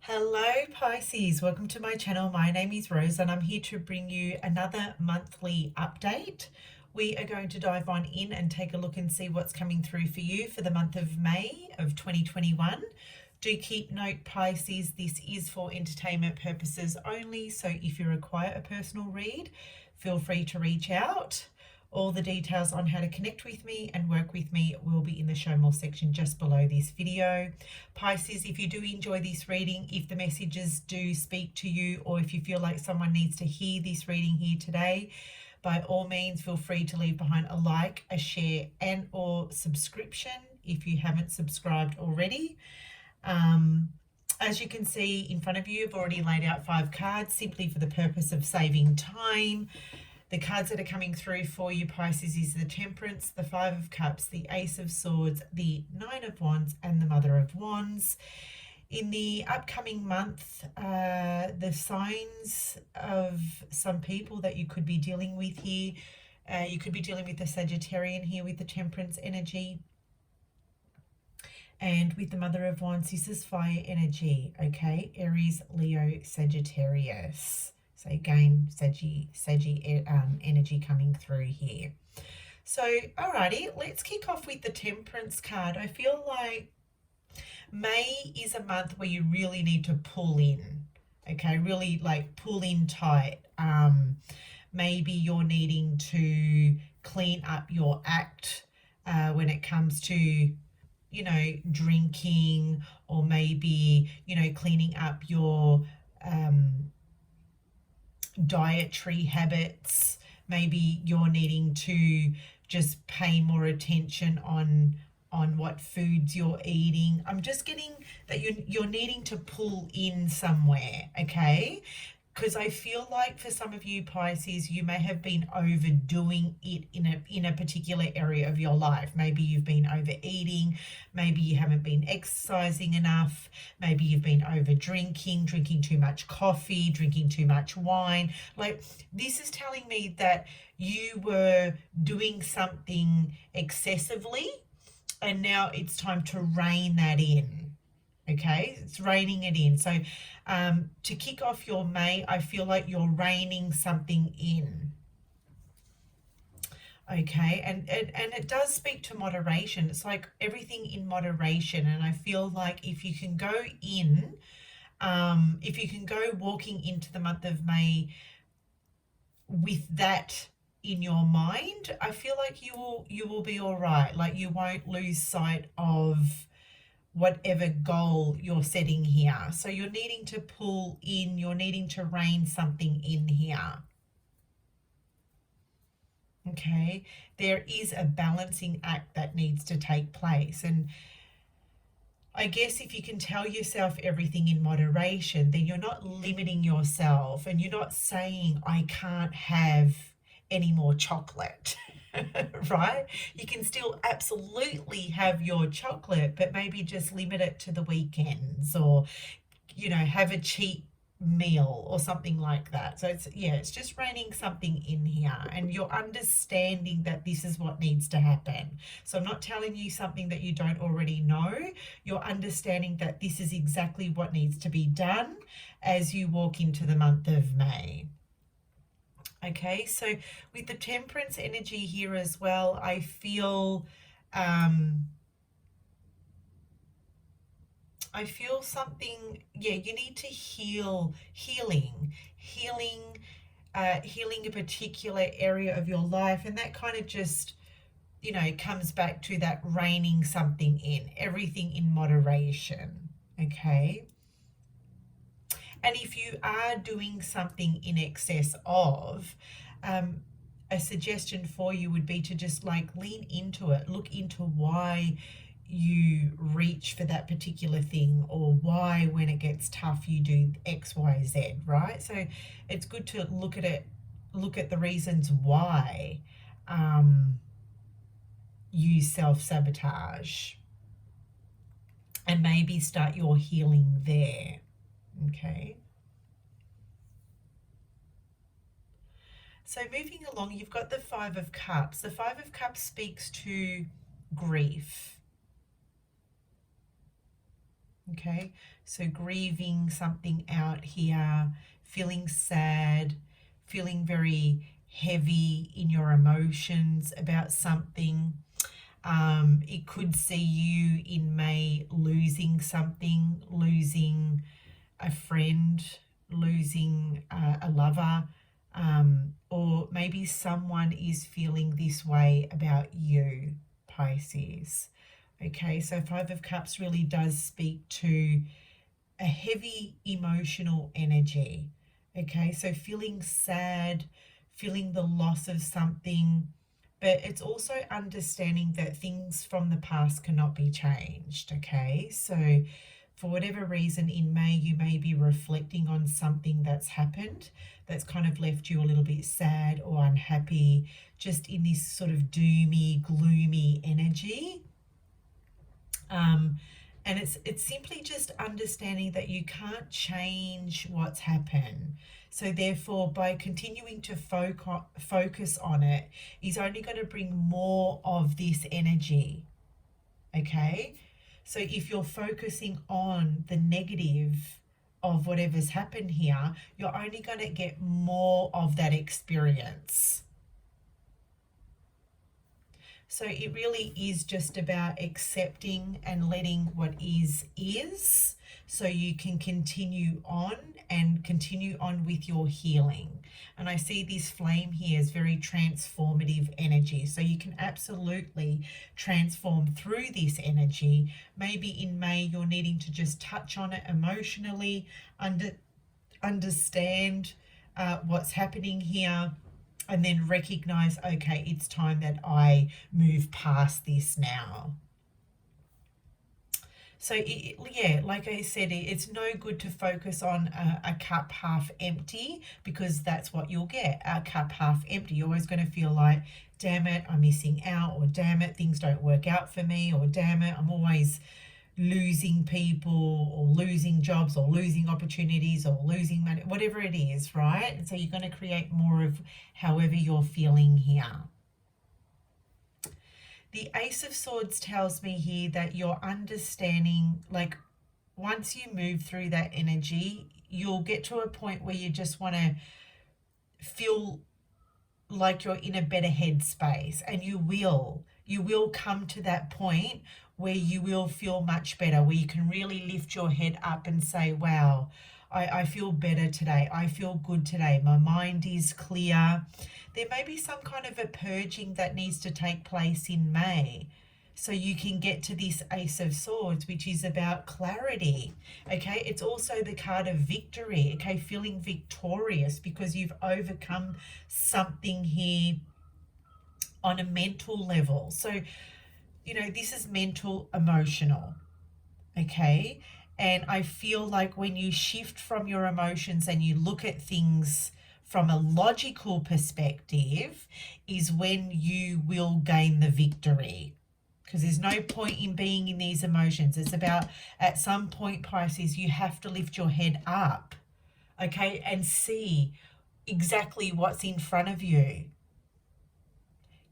Hello Pisces, welcome to my channel. My name is Rose and I'm here to bring you another monthly update. We are going to dive on in and take a look and see what's coming through for you for the month of May of 2021. Do keep note, Pisces, this is for entertainment purposes only, so if you require a personal read, feel free to reach out. All the details on how to connect with me and work with me will be in the show more section just below this video. Pisces, if you do enjoy this reading, if the messages do speak to you, or if you feel like someone needs to hear this reading here today, by all means feel free to leave behind a like, a share and or subscription if you haven't subscribed already. As you can see in front of you, I've already laid out 5 cards simply for the purpose of saving time. The cards that are coming through for you, Pisces, is the Temperance, the 5 of Cups, the Ace of Swords, the 9 of Wands, and the Mother of Wands. In the upcoming month, the signs of some people that you could be dealing with here. You could be dealing with the Sagittarian here with the Temperance energy. And with the Mother of Wands, this is fire energy, okay? Aries, Leo, Sagittarius. So again, energy coming through here. So, alrighty, let's kick off with the Temperance card. I feel like May is a month where you really need to pull in, okay? Really like pull in tight. Maybe you're needing to clean up your act when it comes to, drinking, or maybe, cleaning up your dietary habits. Maybe you're needing to just pay more attention on what foods you're eating. I'm just getting that you're needing to pull in somewhere, okay? Because I feel like for some of you Pisces, you may have been overdoing it in a particular area of your life. Maybe you've been overeating, maybe you haven't been exercising enough, maybe you've been over drinking too much coffee, drinking too much wine. Like, this is telling me that you were doing something excessively and now it's time to rein that in. Okay, it's reining it in. So to kick off your May, I feel like you're reining something in. Okay, and it does speak to moderation. It's like everything in moderation. And I feel like if you can go in, if you can go walking into the month of May with that in your mind, I feel like you will be all right. Like, you won't lose sight of whatever goal you're setting here. So you're needing to pull in, you're needing to rein something in here. Okay, there is a balancing act that needs to take place. And I guess if you can tell yourself everything in moderation, then you're not limiting yourself and you're not saying, I can't have any more chocolate. Right? You can still absolutely have your chocolate, but maybe just limit it to the weekends, or, have a cheat meal or something like that. So it's just reining something in here, and you're understanding that this is what needs to happen. So I'm not telling you something that you don't already know. You're understanding that this is exactly what needs to be done as you walk into the month of May. Okay, so with the Temperance energy here as well, I feel something, you need to healing a particular area of your life, and that kind of just, comes back to that reining something in, everything in moderation, okay? And if you are doing something in excess of, a suggestion for you would be to just like lean into it, look into why you reach for that particular thing, or why when it gets tough you do X, Y, Z, right? So it's good to look at the reasons why you self-sabotage, and maybe start your healing there. Okay. So moving along, you've got the 5 of Cups. The 5 of Cups speaks to grief. Okay, so grieving something out here, feeling sad, feeling very heavy in your emotions about something. It could see you in May losing something, losing a friend, losing a lover, or maybe someone is feeling this way about you, Pisces. Okay, so Five of Cups really does speak to a heavy emotional energy. Okay, so feeling sad, feeling the loss of something, but it's also understanding that things from the past cannot be changed. Okay, so for whatever reason in May, you may be reflecting on something that's happened that's kind of left you a little bit sad or unhappy, just in this sort of doomy, gloomy energy. And it's simply just understanding that you can't change what's happened. So therefore, by continuing to focus on it is only going to bring more of this energy. Okay, so if you're focusing on the negative of whatever's happened here, you're only going to get more of that experience. So it really is just about accepting and letting what is, so you can continue on and continue on with your healing. And I see this flame here as very transformative energy. So you can absolutely transform through this energy. Maybe in May you're needing to just touch on it emotionally, understand what's happening here, and then recognize, okay, it's time that I move past this now. So yeah, like I said, it's no good to focus on a cup half empty, because that's what you'll get, a cup half empty. You're always going to feel like, damn it, I'm missing out, or damn it, things don't work out for me, or damn it, I'm always losing people or losing jobs or losing opportunities or losing money, whatever it is, right? And so you're going to create more of however you're feeling here. The Ace of Swords tells me here that you're understanding, like, once you move through that energy, you'll get to a point where you just want to feel like you're in a better headspace, and you will come to that point where you will feel much better, where you can really lift your head up and say, wow, I feel better today, I feel good today, my mind is clear. There may be some kind of a purging that needs to take place in May, so you can get to this Ace of Swords, which is about clarity. Okay, it's also the card of victory. Okay, feeling victorious because you've overcome something here on a mental level. So, you know, this is mental, emotional. Okay, and I feel like when you shift from your emotions and you look at things from a logical perspective, is when you will gain the victory. Because there's no point in being in these emotions. It's about, at some point, Pisces, you have to lift your head up, okay, and see exactly what's in front of you.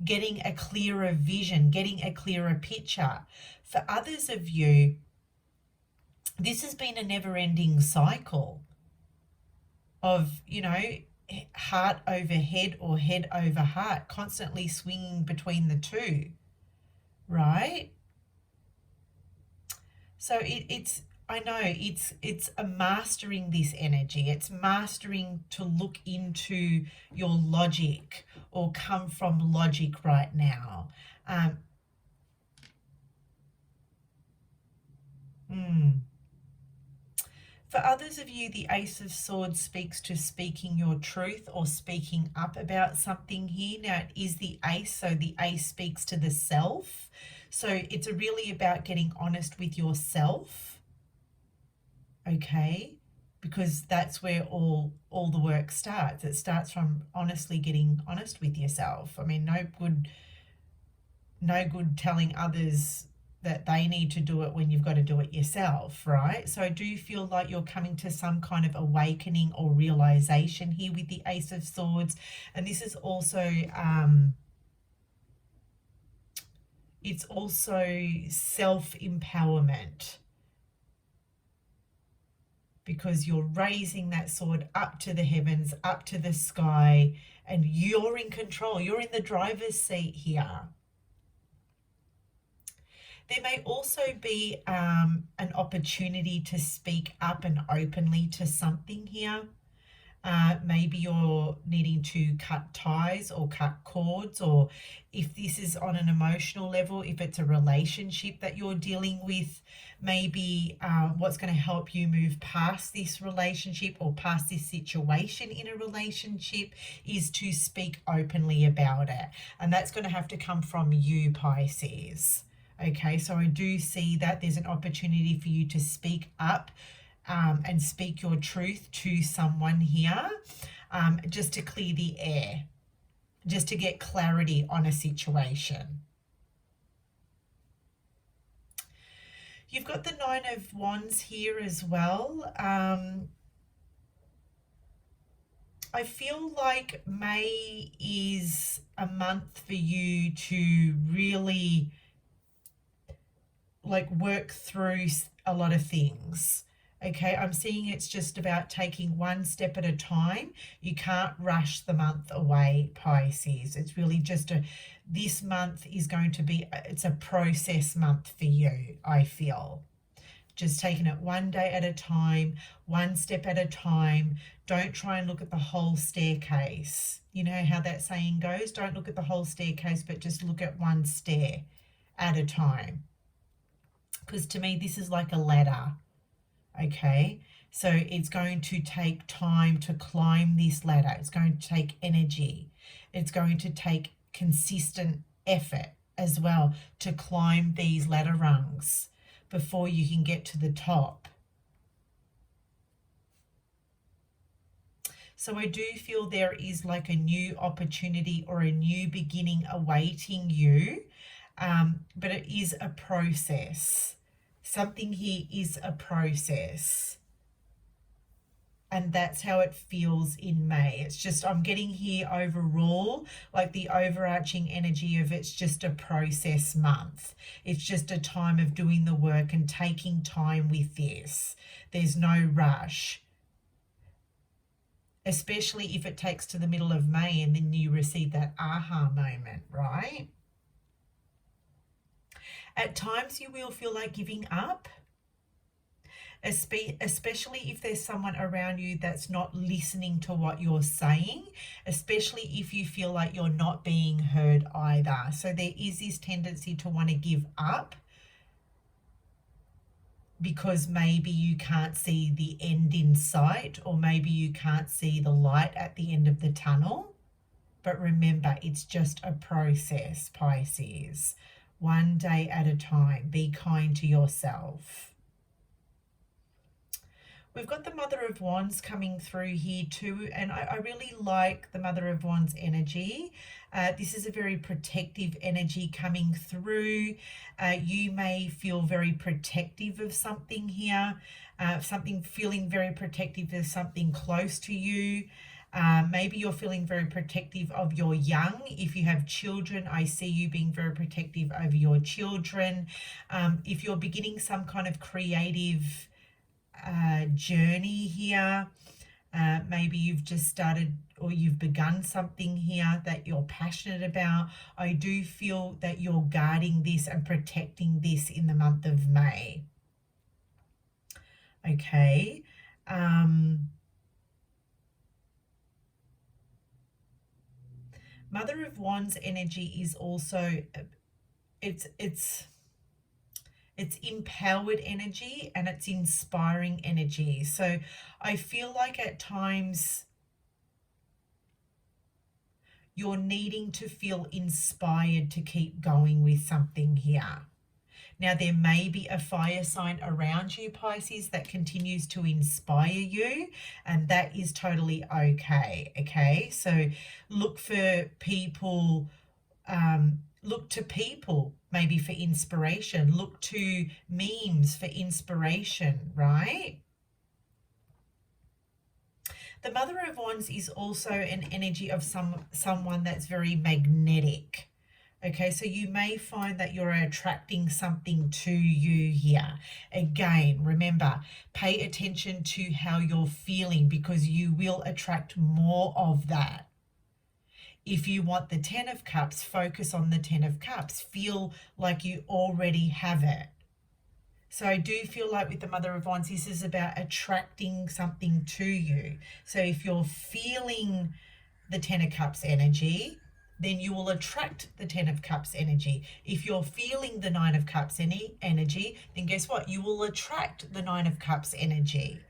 Getting a clearer vision, getting a clearer picture. For others of you, this has been a never-ending cycle of, you know, heart over head or head over heart, constantly swinging between the two, right? So it's I know it's a mastering this energy. It's mastering to look into your logic or come from logic right now. For others of you, the Ace of Swords speaks to speaking your truth or speaking up about something here. Now, it is the Ace, so the Ace speaks to the self. So it's really about getting honest with yourself, okay? Because that's where all the work starts. It starts from honestly getting honest with yourself. I mean, no good telling others that they need to do it when you've got to do it yourself, right? So I do feel like you're coming to some kind of awakening or realization here with the Ace of Swords. And this is also it's also self-empowerment. because you're raising that sword up to the heavens, up to the sky, and you're in control. You're in the driver's seat here. There may also be an opportunity to speak up and openly to something here. Maybe you're needing to cut ties or cut cords, or if this is on an emotional level, if it's a relationship that you're dealing with, maybe what's going to help you move past this relationship or past this situation in a relationship is to speak openly about it. And that's going to have to come from you, Pisces. Okay, so I do see that there's an opportunity for you to speak up and speak your truth to someone here, just to clear the air, just to get clarity on a situation. You've got the Nine of Wands here as well. I feel like May is a month for you to really like work through a lot of things. Okay, I'm seeing it's just about taking one step at a time. You can't rush the month away, Pisces. It's really just this month is going to be, it's a process month for you, I feel. Just taking it one day at a time, one step at a time. Don't try and look at the whole staircase. You know how that saying goes? Don't look at the whole staircase, but just look at one stair at a time. Because to me, this is like a ladder. Okay, so it's going to take time to climb this ladder. It's going to take energy. It's going to take consistent effort as well to climb these ladder rungs before you can get to the top. So I do feel there is like a new opportunity or a new beginning awaiting you, but it is a process. Something here is a process. And that's how it feels in May. It's just, I'm getting here overall, like the overarching energy of it's just a process month. It's just a time of doing the work and taking time with this. There's no rush. Especially if it takes to the middle of May and then you receive that aha moment, right? At times you will feel like giving up, especially if there's someone around you that's not listening to what you're saying, especially if you feel like you're not being heard either. So there is this tendency to want to give up because maybe you can't see the end in sight, or maybe you can't see the light at the end of the tunnel. But remember, it's just a process, Pisces. One day at a time. Be kind to yourself. We've got the Mother of Wands coming through here too, and I really like the Mother of Wands energy. This is a very protective energy coming through. You may feel very protective of something here, feeling very protective of something close to you. Maybe you're feeling very protective of your young. If you have children, I see you being very protective over your children. If you're beginning some kind of creative journey here, maybe you've just started or you've begun something here that you're passionate about, I do feel that you're guarding this and protecting this in the month of May. Okay. Mother of Wands energy is also, it's empowered energy and it's inspiring energy. So I feel like at times you're needing to feel inspired to keep going with something here. Now, there may be a fire sign around you, Pisces, that continues to inspire you, and that is totally okay, okay? So look for people, look to people maybe for inspiration. Look to memes for inspiration, right? The Mother of Wands is also an energy of someone that's very magnetic. Okay, so you may find that you're attracting something to you here. Again, remember, pay attention to how you're feeling because you will attract more of that. If you want the 10 of Cups, focus on the 10 of Cups. Feel like you already have it. So I do feel like with the Mother of Wands, this is about attracting something to you. So if you're feeling the 10 of Cups energy, then you will attract the 10 of Cups energy. If you're feeling the 9 of Cups energy, then guess what? You will attract the 9 of Cups energy.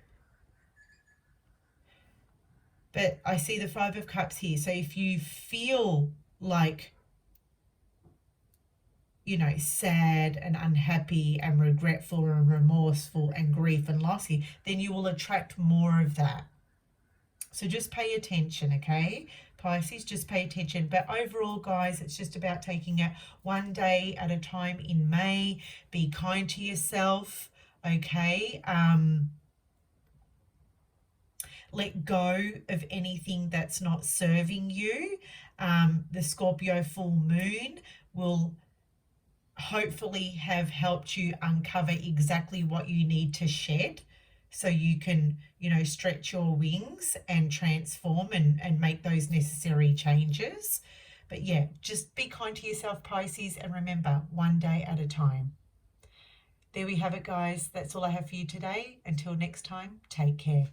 But I see the 5 of Cups here. So if you feel like, you know, sad and unhappy and regretful and remorseful and grief and lossy, then you will attract more of that. So just pay attention, okay? Pisces, just pay attention. But overall, guys, it's just about taking it one day at a time in May. Be kind to yourself, okay? Let go of anything that's not serving you. The Scorpio full moon will hopefully have helped you uncover exactly what you need to shed so you can, you know, stretch your wings and transform and make those necessary changes. But yeah, just be kind to yourself, Pisces, and remember, one day at a time. There we have it, guys. That's all I have for you today. Until next time, take care.